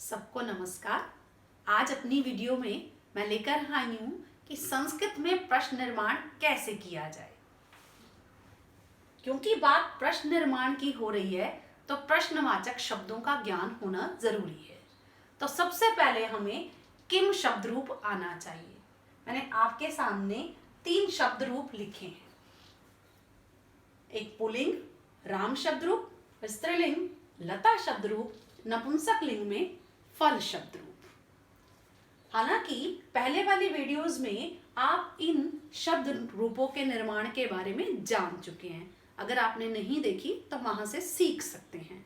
सबको नमस्कार। आज अपनी वीडियो में मैं लेकर आई हूँ कि संस्कृत में प्रश्न निर्माण कैसे किया जाए। क्योंकि बात प्रश्न निर्माण की हो रही है तो प्रश्नवाचक शब्दों का ज्ञान होना जरूरी है। तो सबसे पहले हमें किम शब्द रूप आना चाहिए। मैंने आपके सामने 3 शब्द रूप लिखे हैं। एक पुल्लिंग राम शब्द रूप, स्त्रीलिंग लता शब्द रूप, नपुंसक लिंग में फल शब्द रूप। हालांकि पहले वाली वीडियोस में आप इन शब्द रूपों के निर्माण के बारे में जान चुके हैं। अगर आपने नहीं देखी तो वहां से सीख सकते हैं।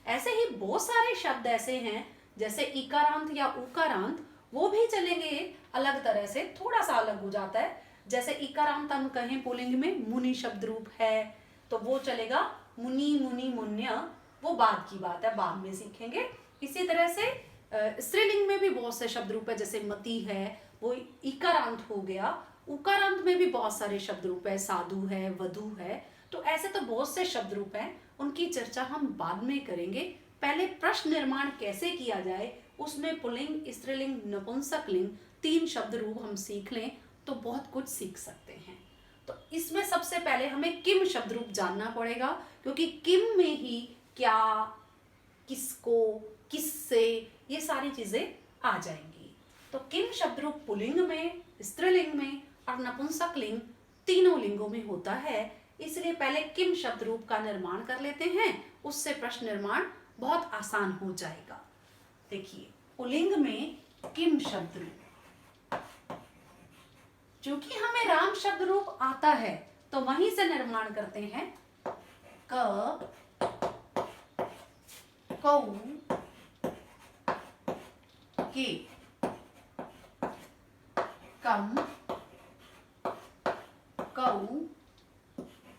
ऐसे ही बहुत सारे शब्द ऐसे हैं जैसे इकारांत या उकारांत, वो भी चलेंगे अलग तरह से, थोड़ा सा अलग हो जाता है। जैसे इकारांत हम कहें पुल्लिंग में मुनि शब्द रूप है तो वो चलेगा मुनि, मुनि, मुन्य, वो बाद की बात है, बाद में सीखेंगे। इसी तरह से स्त्रीलिंग में भी बहुत से शब्द रूप है, जैसे मति है वो इकारांत हो गया। उकारांत में भी बहुत सारे शब्द रूप है, साधु है, वधु है। तो ऐसे तो बहुत से शब्द रूप हैं, उनकी चर्चा हम बाद में करेंगे। पहले प्रश्न निर्माण कैसे किया जाए उसमें पुल्लिंग, स्त्रीलिंग, नपुंसक लिंग 3 शब्द रूप हम सीख लें तो बहुत कुछ सीख सकते हैं। तो इसमें सबसे पहले हमें किम शब्द रूप जानना पड़ेगा, क्योंकि किम में ही क्या, किसको, किससे, ये सारी चीजें आ जाएंगी। तो किम शब्द रूप पुल्लिंग में, स्त्रीलिंग में और नपुंसक लिंग तीनों लिंगों में होता है। इसलिए पहले किम शब्द रूप का निर्माण कर लेते हैं, उससे प्रश्न निर्माण बहुत आसान हो जाएगा। देखिए पुल्लिंग में किम शब्द रूप, चूंकि हमें राम शब्द रूप आता है तो वहीं से निर्माण करते हैं। क, कौ, के, कम, कौ,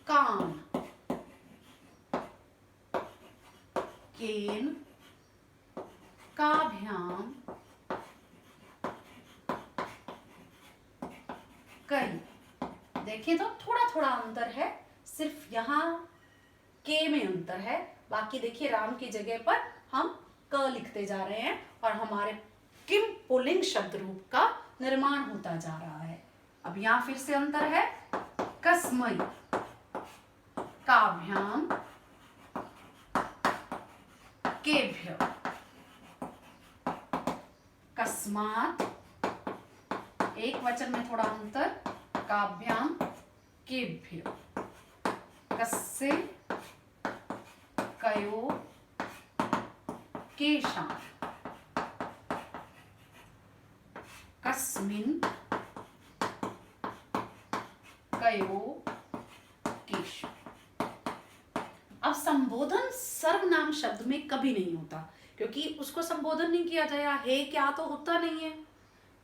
कान, केन, काभ्याम, कई। देखें तो थोड़ा थोड़ा अंतर है, सिर्फ यहाँ के में अंतर है। बाकी देखिए राम की जगह पर हम क लिखते जा रहे हैं और हमारे किम पुल्लिंग शब्द रूप का निर्माण होता जा रहा है। अब यहाँ फिर से अंतर है। कस्मै, काभ्याम, केभ्य, कस्मात्, एक वचन में थोड़ा अंतर, काभ्याम, केभ्य, कस्य, कयो, केशां, कस्मिन्, कयो, केश। अब संबोधन सर्वनाम शब्द में कभी नहीं होता, क्योंकि उसको संबोधन नहीं किया जाएगा। हे क्या तो होता नहीं है,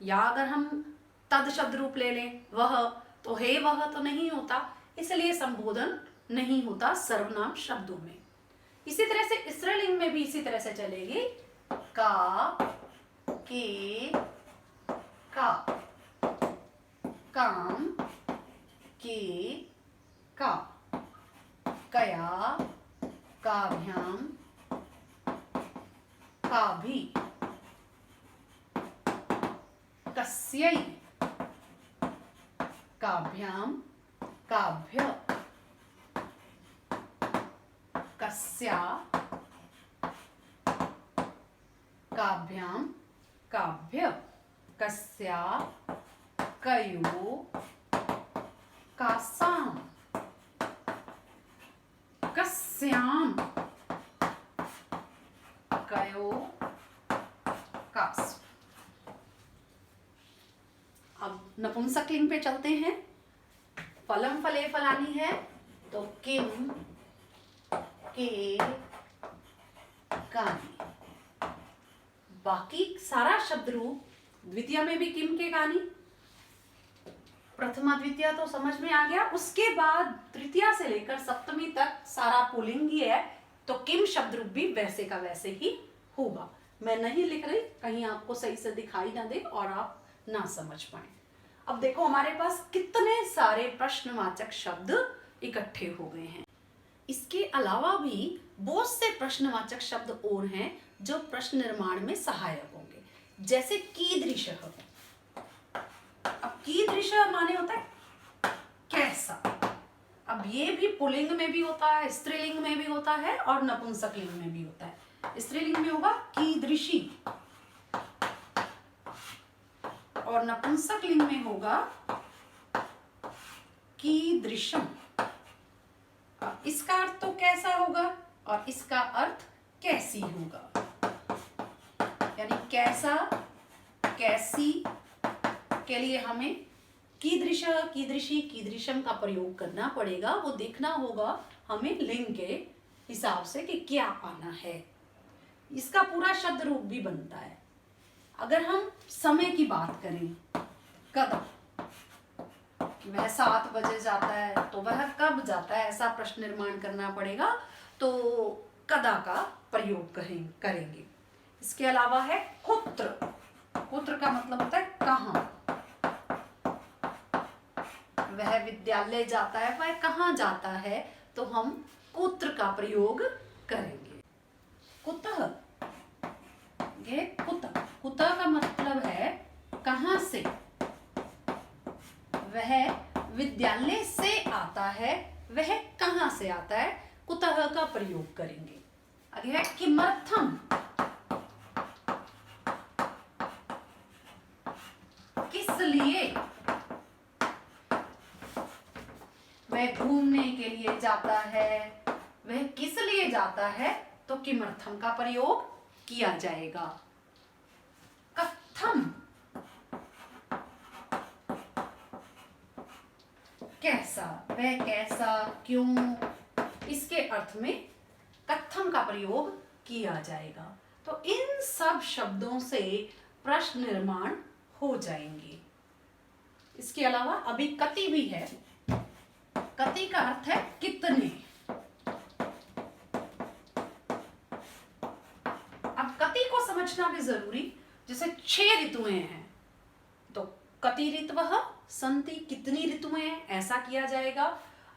या अगर हम तद शब्द रूप ले लें वह, तो हे वह तो नहीं होता, इसलिए संबोधन नहीं होता सर्वनाम शब्दों में। इसी तरह से स्त्रीलिंग में भी इसी तरह से चलेगी। का, के, का, काम, के, का, कया, काभ्याम, काभि, कस्यै, काभ्याम, काभ्य, कस्या, काभ्याम, काभ्य, कस्या, कयो, कासाम, कस्याम, कयो, कास। अब नपुंसक लिंग पे चलते हैं। फलम फले फलानी है तो किम, के, कानी। बाकी सारा शब्द रूप, द्वितीय में भी किम, के, कानी, प्रथमा द्वितीय तो समझ में आ गया। उसके बाद तृतीया से लेकर सप्तमी तक सारा पुल्लिंग ही है, तो किम शब्द रूप भी वैसे का वैसे ही होगा। मैं नहीं लिख रही, कहीं आपको सही से दिखाई ना दे और आप ना समझ पाए। अब देखो हमारे पास कितने सारे प्रश्नवाचक शब्द इकट्ठे हो गए हैं। इसके अलावा भी बहुत से प्रश्नवाचक शब्द और हैं जो प्रश्न निर्माण में सहायक होंगे, जैसे कीदृशः। अब कीदृशः माने होता है कैसा। अब ये भी पुल्लिंग में भी होता है, स्त्रीलिंग में भी होता है और नपुंसकलिंग में भी होता है। स्त्रीलिंग में होगा कीदृशी और नपुंसकलिंग में होगा कीदृशम। इसका अर्थ तो कैसा होगा और इसका अर्थ कैसी होगा, यानी कैसा कैसी के लिए हमें कीदृश कीदृशी कीदृशम का प्रयोग करना पड़ेगा। वो देखना होगा हमें लिंग के हिसाब से कि क्या आना है। इसका पूरा शब्द रूप भी बनता है। अगर हम समय की बात करें, कब, वह 7 बजे जाता है तो वह कब जाता है, ऐसा प्रश्न निर्माण करना पड़ेगा, तो कदा का प्रयोग करेंगे। इसके अलावा है कुत्र। कुत्र का मतलब होता है कहाँ। वह विद्यालय जाता है, वह कहाँ जाता है, तो हम कुत्र का प्रयोग करेंगे। कुतः, ये कुतः, कुतः का मतलब है कहाँ से। वह विद्यालय से आता है, वह कहाँ से आता है, कुतः का प्रयोग करेंगे। आगे है किमर्थम, किस लिए। वह घूमने के लिए जाता है, वह किस लिए जाता है, तो किमर्थम का प्रयोग किया जाएगा। कथम, कैसा, वह कैसा क्यों, इसके अर्थ में कथम का प्रयोग किया जाएगा। तो इन सब शब्दों से प्रश्न निर्माण हो जाएंगे। इसके अलावा अभी कति भी है। कति का अर्थ है कितने। अब कति को समझना भी जरूरी, जैसे 6 ऋतुएं हैं तो कति ऋतवः सन्ति, कितनी ऋतुएं हैं, ऐसा किया जाएगा।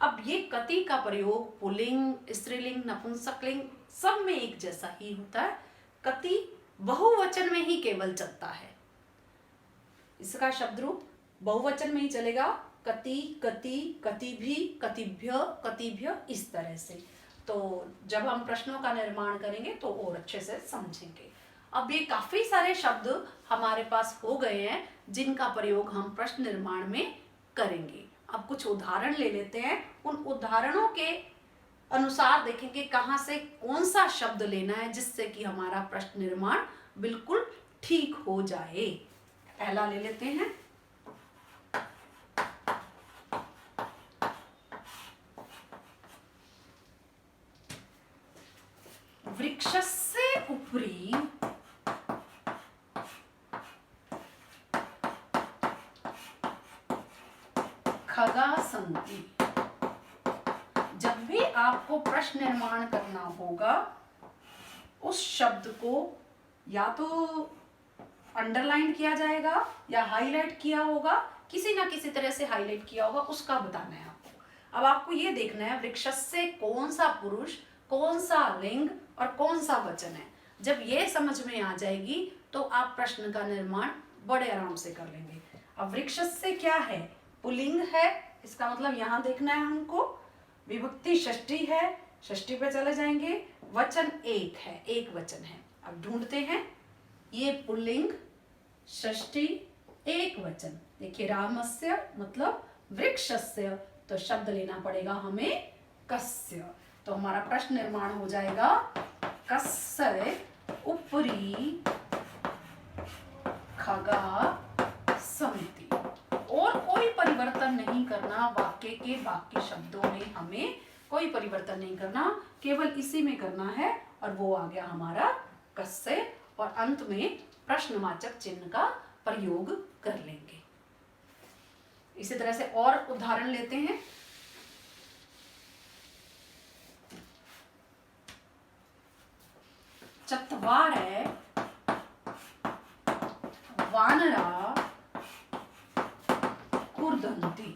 अब ये कति का प्रयोग पुल्लिंग, स्त्रीलिंग, नपुंसकलिंग सब में एक जैसा ही होता है। कति बहुवचन में ही केवल चलता है। इसका शब्द रूप बहुवचन में ही चलेगा। कति, कति, कतिभि, कतिभ्य, कतिभ्य, इस तरह से। तो जब हम प्रश्नों का निर्माण करेंगे तो और अच्छे से समझेंगे। अब ये काफी सारे शब्द हमारे पास हो गए हैं जिनका प्रयोग हम प्रश्न निर्माण में करेंगे। अब कुछ उदाहरण ले लेते हैं। उन उदाहरणों के अनुसार देखेंगे कहाँ से कौन सा शब्द लेना है जिससे कि हमारा प्रश्न निर्माण बिल्कुल ठीक हो जाए। पहला ले लेते हैं। वृक्षस्य उपरि खगा सन्ति। जब भी आपको प्रश्न निर्माण करना होगा, उस शब्द को या तो अंडरलाइन किया जाएगा या हाईलाइट किया होगा, किसी ना किसी तरह से हाईलाइट किया होगा, उसका बताना है आपको। अब आपको ये देखना है वृक्षस्य कौन सा पुरुष, कौन सा लिंग और कौन सा वचन है। जब ये समझ में आ जाएगी तो आप प्रश्न का निर्माण बड़े आराम से कर लेंगे। अब वृक्षस्य क्या है, पुल्लिंग है, इसका मतलब यहाँ देखना है हमको। विभक्ति षष्ठी है, षष्ठी पे चले जाएंगे। वचन एक है, एक वचन है। अब ढूंढते हैं, ये पुल्लिंग, षष्ठी, एक वचन। देखिए रामस्य मतलब वृक्षस्य, तो शब्द लेना पड़ेगा हमें कस्य। तो हमारा प्रश्न निर्माण हो जाएगा कस्य उपरि खगा सन्ति। और कोई परिवर्तन नहीं करना, वाक्य के बाकी शब्दों में हमें कोई परिवर्तन नहीं करना, केवल इसी में करना है। और वो आ गया हमारा कस्य, और अंत में प्रश्नवाचक चिन्ह का प्रयोग कर लेंगे। इसी तरह से और उदाहरण लेते हैं। चत्वारः वानरा कूर्दन्ति।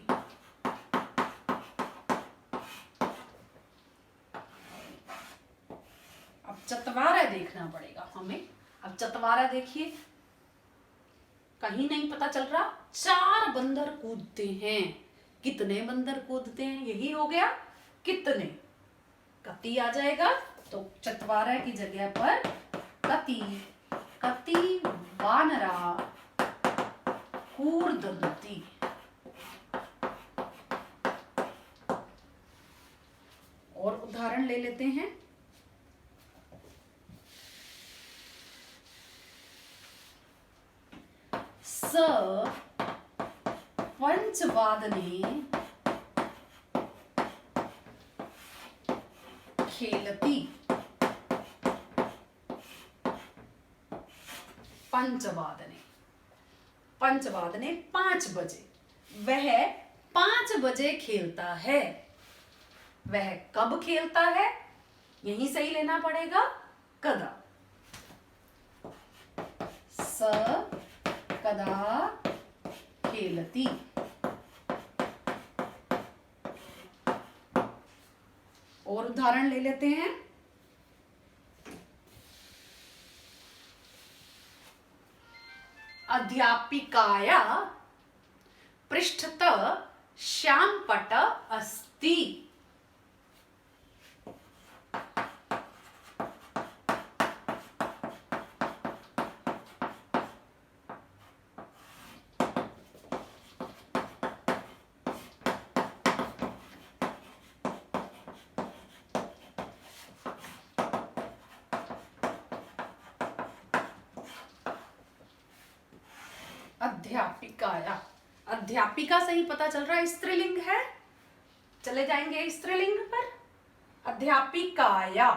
अब चतवारा देखिए, कहीं नहीं पता चल रहा, 4 बंदर कूदते हैं। कितने बंदर कूदते हैं, यही हो गया कितने। कति आ जाएगा, तो चतवारा की जगह पर कति, कति वानरा कूर्दन्ति। और उदाहरण ले लेते हैं। स पंचवादने खेलती। पंचवादने, पंचवादने 5 बजे, वह 5 बजे खेलता है। वह कब खेलता है, यही सही लेना पड़ेगा, कदा। स कदा खेलती। और उदाहरण ले लेते हैं। अध्यापिकाया पृष्ठतः श्यामपट अस्ति। अध्यापिकाया, अध्यापिका से ही पता चल रहा है स्त्रीलिंग है। चले जाएंगे स्त्रीलिंग पर। अध्यापिकाया,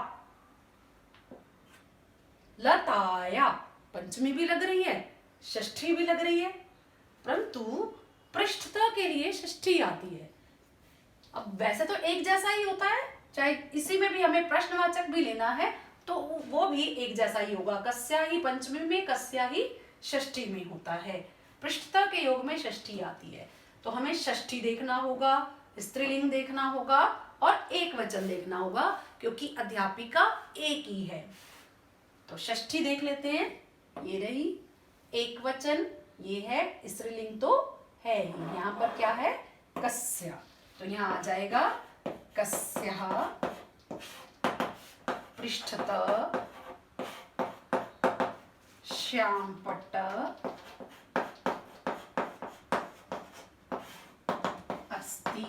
लताया, पंचमी भी लग रही है, षष्ठी भी लग रही है, परंतु पृष्ठता के लिए षष्ठी आती है। अब वैसे तो एक जैसा ही होता है, चाहे इसी में भी हमें प्रश्नवाचक भी लेना है तो वो भी एक जैसा ही होगा। कस्या ही पंचमी में, कस्या ही षष्ठी में होता है। पृष्ठता के योग में षष्ठी आती है, तो हमें षष्ठी देखना होगा, स्त्रीलिंग देखना होगा और एक वचन देखना होगा, क्योंकि अध्यापिका एक ही है। तो षष्ठी देख लेते हैं, ये रही एक वचन, ये है स्त्रीलिंग तो है ही। यहाँ पर क्या है, कस्या, तो यहाँ आ जाएगा कस्यः पृष्ठतः श्यामपट अस्ति।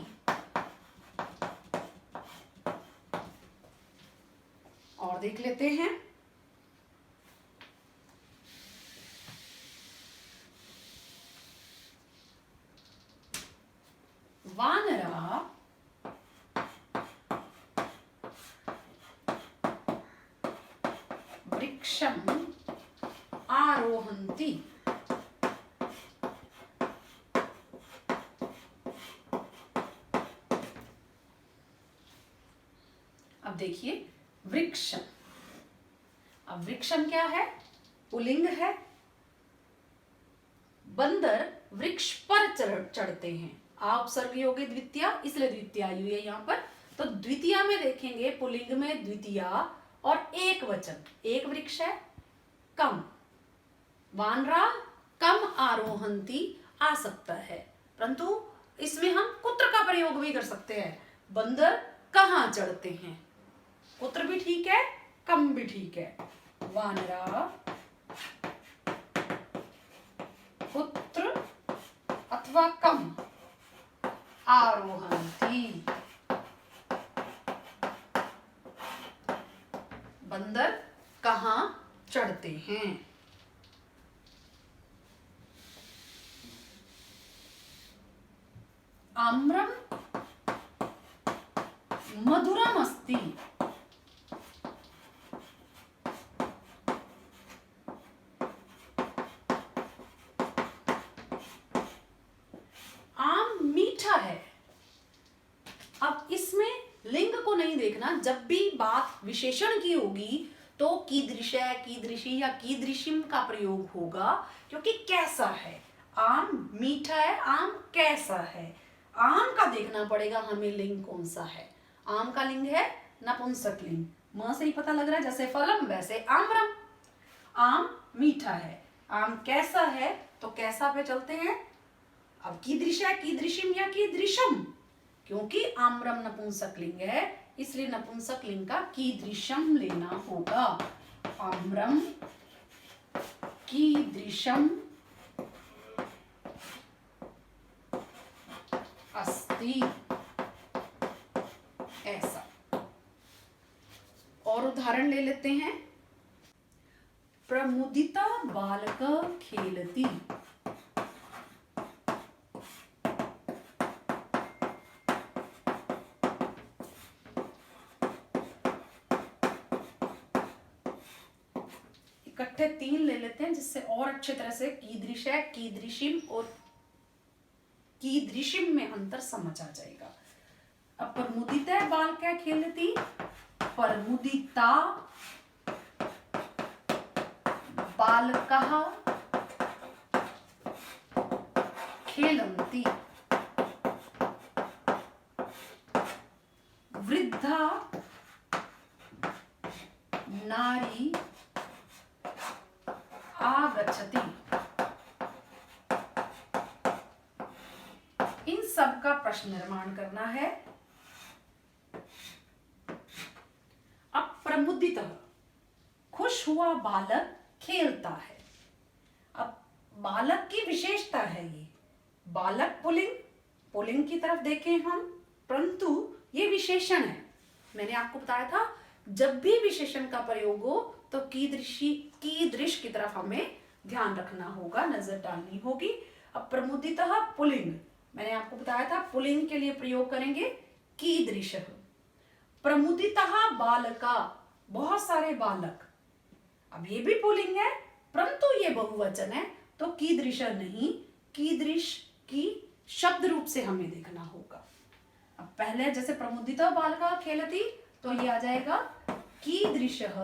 और देख लेते हैं। वानरा वृक्षम आरोहन्ति। अब देखिए वृक्षम, अब वृक्षम क्या है, पुल्लिंग है। बंदर वृक्ष पर चढ़ते हैं, आप उपसर्ग योगी द्वितीया, इसलिए द्वितीया यू है यहाँ पर। तो द्वितीया में देखेंगे, पुल्लिंग में द्वितीया और एक वचन, एक वृक्ष है, कम। वानरा कम आरोहन्ति आ सकता है, परंतु इसमें हम कुत्र का प्रयोग भी कर सकते हैं। बंदर कहाँ चढ़ते हैं, कुत्र भी ठीक है, कम भी ठीक है। वानरा कुत्र अथवा कम आरोहन्ति, बंदर कहाँ चढ़ते हैं। आम्रम मधुरम अस्ति। आम मीठा है। अब इसमें लिंग को नहीं देखना, जब भी बात विशेषण की होगी तो कीदृश, कीदृशी या कीदृशिम का प्रयोग होगा, क्योंकि कैसा है। आम मीठा है, आम कैसा है, आम का देखना पड़ेगा हमें लिंग कौन सा है। आम का लिंग है नपुंसक लिंग, म से ही पता लग रहा है, जैसे फलम वैसे आम्रम। आम मीठा है। आम कैसा है, तो कैसा पे चलते हैं। अब कीदृश है, कीदृशिम या कीदृशम, क्योंकि आम्रम नपुंसकलिंग है इसलिए नपुंसकलिंग का कीदृशम लेना होगा। आम्रम कीदृशम अस्ति, ऐसा। और उदाहरण ले लेते हैं। प्रमुदिता बालक खेलती। इकट्ठे 3 ले लेते हैं जिससे और अच्छे तरह से कीदृश है, कीदृशिम और कीदृशिम में अंतर समझ आ जाएगा। अब प्रमुदिता बालक खेलती, प्रमुदिता बालकः खेलन्ति, वृद्धा नारी आगच्छति। इन सब का प्रश्न निर्माण करना है। अब प्रमुदितः, खुश हुआ बालक खेलता है। अब बालक की विशेषता है ये। बालक पुल्लिंग, पुल्लिंग की तरफ देखें हम, परंतु ये विशेषण है। मैंने आपको बताया था जब भी विशेषण का प्रयोग हो तो कीदृशी कीदृश की तरफ हमें ध्यान रखना होगा, नजर डालनी होगी। अब प्रमुदितः पुल्लिंग, मैंने आपको बताया था पुल्लिंग के लिए प्रयोग करेंगे कीदृशः। प्रमुदितः बालका, बहुत सारे बालक। अब ये भी पुल्लिंग है परंतु ये बहुवचन है तो कीदृश नहीं, कीदृश की शब्द रूप से हमें देखना होगा। अब पहले जैसे प्रमुदिता बालका खेलती तो ये आ जाएगा कीदृशः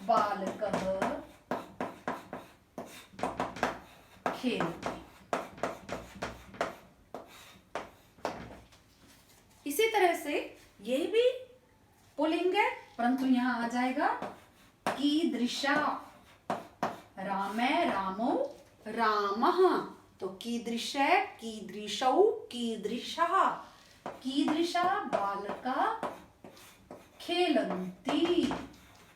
बालकः खेलति। इसी तरह से ये भी पुल्लिंग है परंतु यहां आ जाएगा कीदृशा, रामे रामो रामः, तो कीदृश कीदृशौ कीदृशः, कीदृशा बालका खेलन्ति,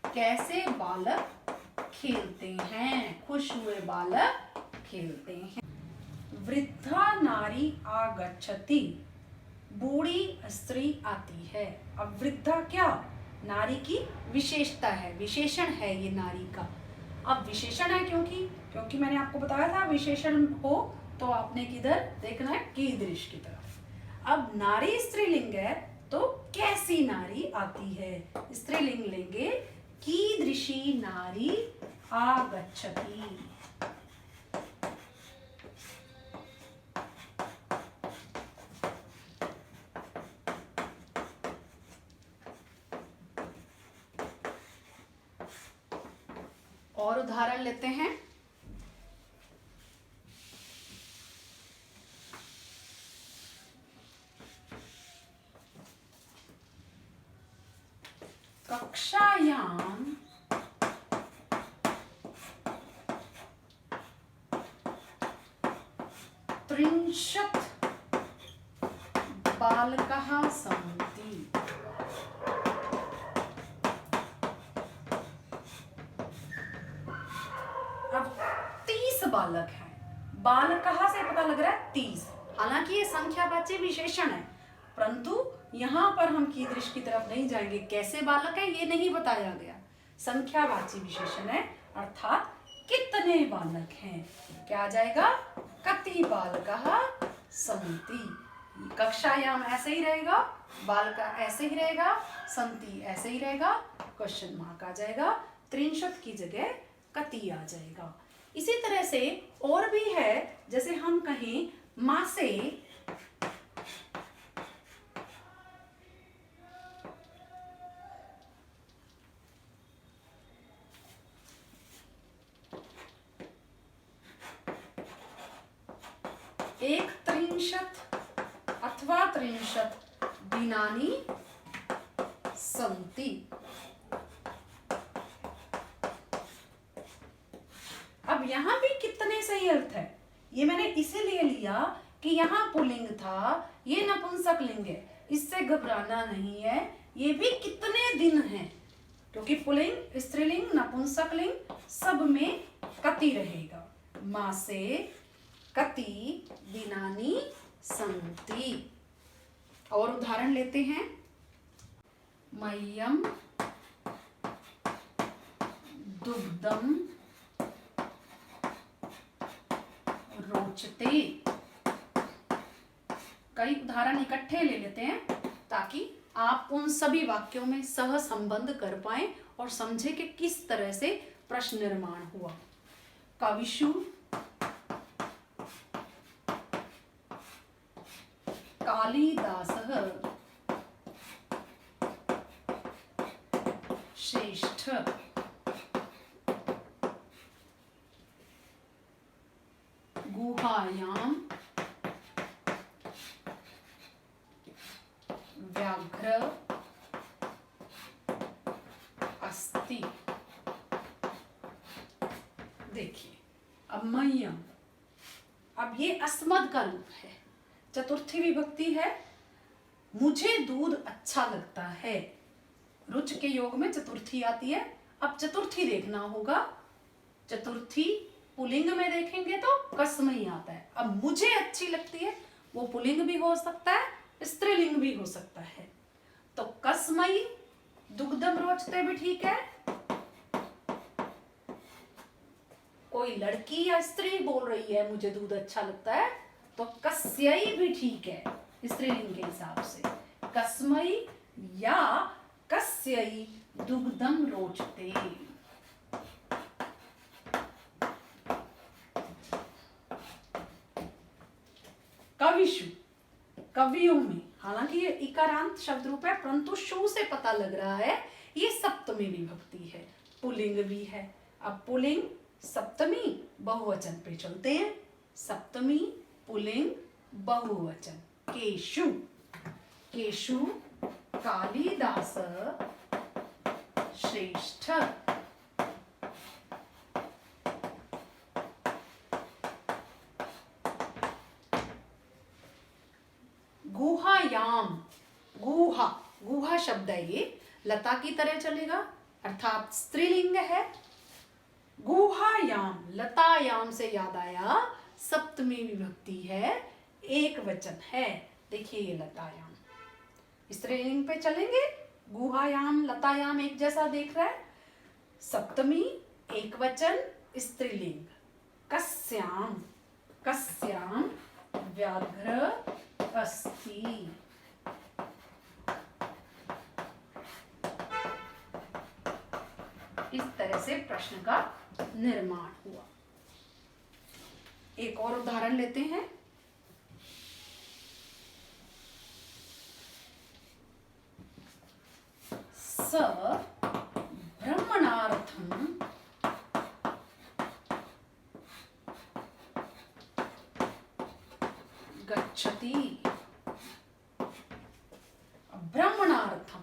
कैसे बालक खेलते हैं, खुश हुए बालक खेलते हैं। वृद्धा नारी आगच्छति, बूढ़ी स्त्री आती है। अब वृद्धा क्या, नारी की विशेषता है, विशेषण है ये नारी का। अब विशेषण है क्योंकि मैंने आपको बताया था विशेषण हो तो आपने किधर देखना है, कीदृश की तरफ। अब नारी स्त्रीलिंग है तो कैसी नारी आती है, स्त्रीलिंग लेंगे कीदृशी नारी आगच्छति। और उदाहरण लेते हैं। कक्षायां त्रिंशत् बालकाः सन्ति। अब 30 बालक हैं। बालकाः से पता लग रहा है 30, हालांकि ये संख्यावाची विशेषण है परंतु यहाँ पर हम कीदृश की तरफ नहीं जाएंगे, कैसे बालक है ये नहीं बताया गया, संख्यावाची विशेषण है अर्थात कितने बालक हैं। क्या आ जाएगा, कति बालकाः सन्ति। कक्षायाम ऐसे ही रहेगा, बालका ऐसे ही रहेगा, सन्ति ऐसे ही रहेगा, क्वेश्चन मार्क आ जाएगा, 63 की जगह कति आ जाएगा। इसी तरह से और भी है, जैसे हम कहें मासे, एक 63 अथवा 63 दिनानि सन्ति। सही अर्थ है। ये मैंने इसीलिए लिया कि यहाँ पुल्लिंग था, ये नपुंसकलिंग है, इससे घबराना नहीं है। ये भी कितने दिन हैं, क्योंकि पुल्लिंग, स्त्रीलिंग, नपुंसकलिंग सब में कति रहेगा। मासे कति दिनानि सन्ति। और उदाहरण लेते हैं। मह्यम दुग्धम रोचते। कई उदाहरण इकट्ठे ले लेते हैं ताकि आप उन सभी वाक्यों में सह संबंध कर पाएं और समझे कि किस तरह से प्रश्न निर्माण हुआ। कविषु कालिदासः श्रेष्ठ। गुहायां व्याघ्र अस्ति। देखिए, अब मह्यम, अब ये अस्मद का रूप है, चतुर्थी विभक्ति है। मुझे दूध अच्छा लगता है, रुच के योग में चतुर्थी आती है। अब चतुर्थी देखना होगा, चतुर्थी पुल्लिंग में देखेंगे तो कस्मई आता है। अब मुझे अच्छी लगती है, वो पुल्लिंग भी हो सकता है, स्त्रीलिंग भी हो सकता है। तो कस्मई दुग्धम रोचते भी ठीक है। कोई लड़की या स्त्री बोल रही है मुझे दूध अच्छा लगता है, तो कस्यई भी ठीक है स्त्रीलिंग के हिसाब से। कस्मई या कस्यई दुग्धम रोचते। कविषु, कवियों में, हालांकि ये इकारांत शब्द रूप है परंतु शु से पता लग रहा है ये सप्तमी विभक्ति है, पुल्लिंग भी है। अब पुल्लिंग सप्तमी बहुवचन पे चलते हैं। सप्तमी पुल्लिंग बहुवचन। केषु, केषु कालिदास श्रेष्ठ। गुहायाम, गुहा, गुहा शब्द है ये, लता की तरह चलेगा अर्थात स्त्रीलिंग है। गुहायाम, लतायाम से याद आया सप्तमी विभक्ति है, एक वचन है। देखिए ये लतायाम, स्त्रीलिंग पे चलेंगे। गुहायाम लतायाम एक जैसा देख रहा है। सप्तमी एक वचन स्त्रीलिंग। कस्याम, कस्याम व्याघ्र अस्ति। इस तरह से प्रश्न का निर्माण हुआ। एक और उदाहरण लेते हैं। स ब्रह्मणार्थम गच्छति। ब्रह्मणार्थम,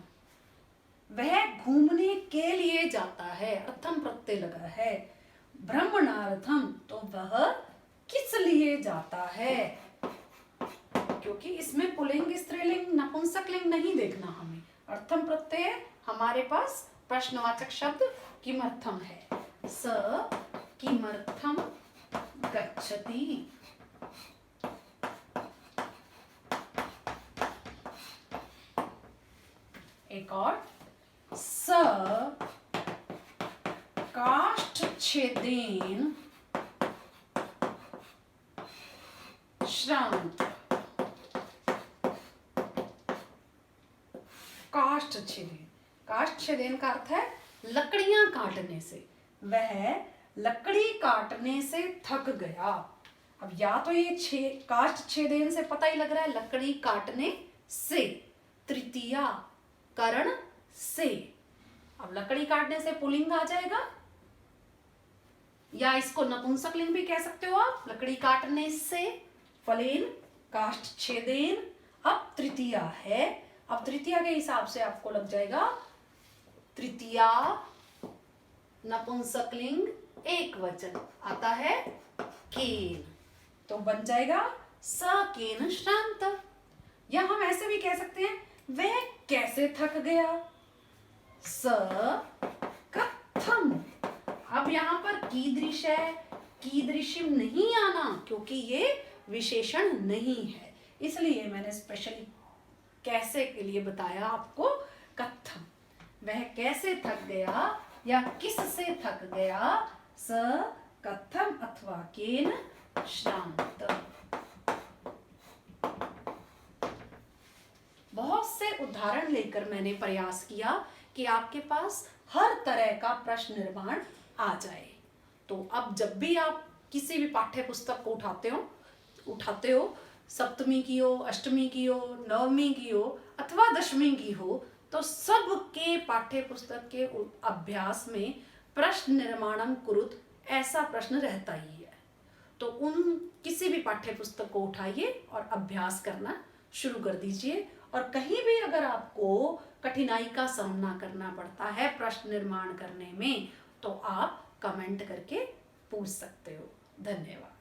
वह घूमने के लिए जाता है, अर्थम प्रत्यय लगा है। ब्रह्मणार्थम, तो वह किस लिए जाता है, क्योंकि इसमें पुल्लिंग स्त्रीलिंग नपुंसकलिंग नहीं देखना हमें। अर्थम प्रत्यय हमारे पास प्रश्नवाचक शब्द किमर्थम है। स किमर्थम गच्छति। एक और, स काष्ठच्छेदेन श्रांत। काष्ठच्छेदेन, काष्ठच्छेदेन का अर्थ है लकड़ियां काटने से। वह लकड़ी काटने से थक गया। अब या तो ये काष्ठच्छेदेन से पता ही लग रहा है लकड़ी काटने से, तृतीया करण से। अब लकड़ी काटने से पुल्लिंग आ जाएगा, या इसको नपुंसकलिंग भी कह सकते हो आप। लकड़ी काटने से, फलेन काष्ठच्छेदेन। अब तृतीया है, अब तृतीया के हिसाब से आपको लग जाएगा तृतीया नपुंसकलिंग एक वचन आता है केन, तो बन जाएगा स केन श्रांत। या हम ऐसे भी कह सकते हैं वह कैसे थक गया, स कथम। अब यहाँ पर कीदृश है, कीदृशिम नहीं आना क्योंकि ये विशेषण नहीं है, इसलिए मैंने स्पेशली कैसे के लिए बताया आपको कथम। वह कैसे थक गया या किस से थक गया, स कथम अथवा केन श्रांत। बहुत से उदाहरण लेकर मैंने प्रयास किया कि आपके पास हर तरह का प्रश्न निर्माण आ जाए। तो अब जब भी आप किसी भी पाठ्य पुस्तक को उठाते हो, सप्तमी की हो, अष्टमी की हो, नवमी की हो अथवा दशमी की हो, तो सबके पाठ्य पुस्तक के अभ्यास में प्रश्न निर्माणम कुरुत ऐसा प्रश्न रहता ही है। तो उन किसी भी पाठ्य पुस्तक को उठाइए और अभ्यास करना शुरू कर दीजिए। और कहीं भी अगर आपको कठिनाई का सामना करना पड़ता है प्रश्न निर्माण करने में, तो आप कमेंट करके पूछ सकते हो। धन्यवाद।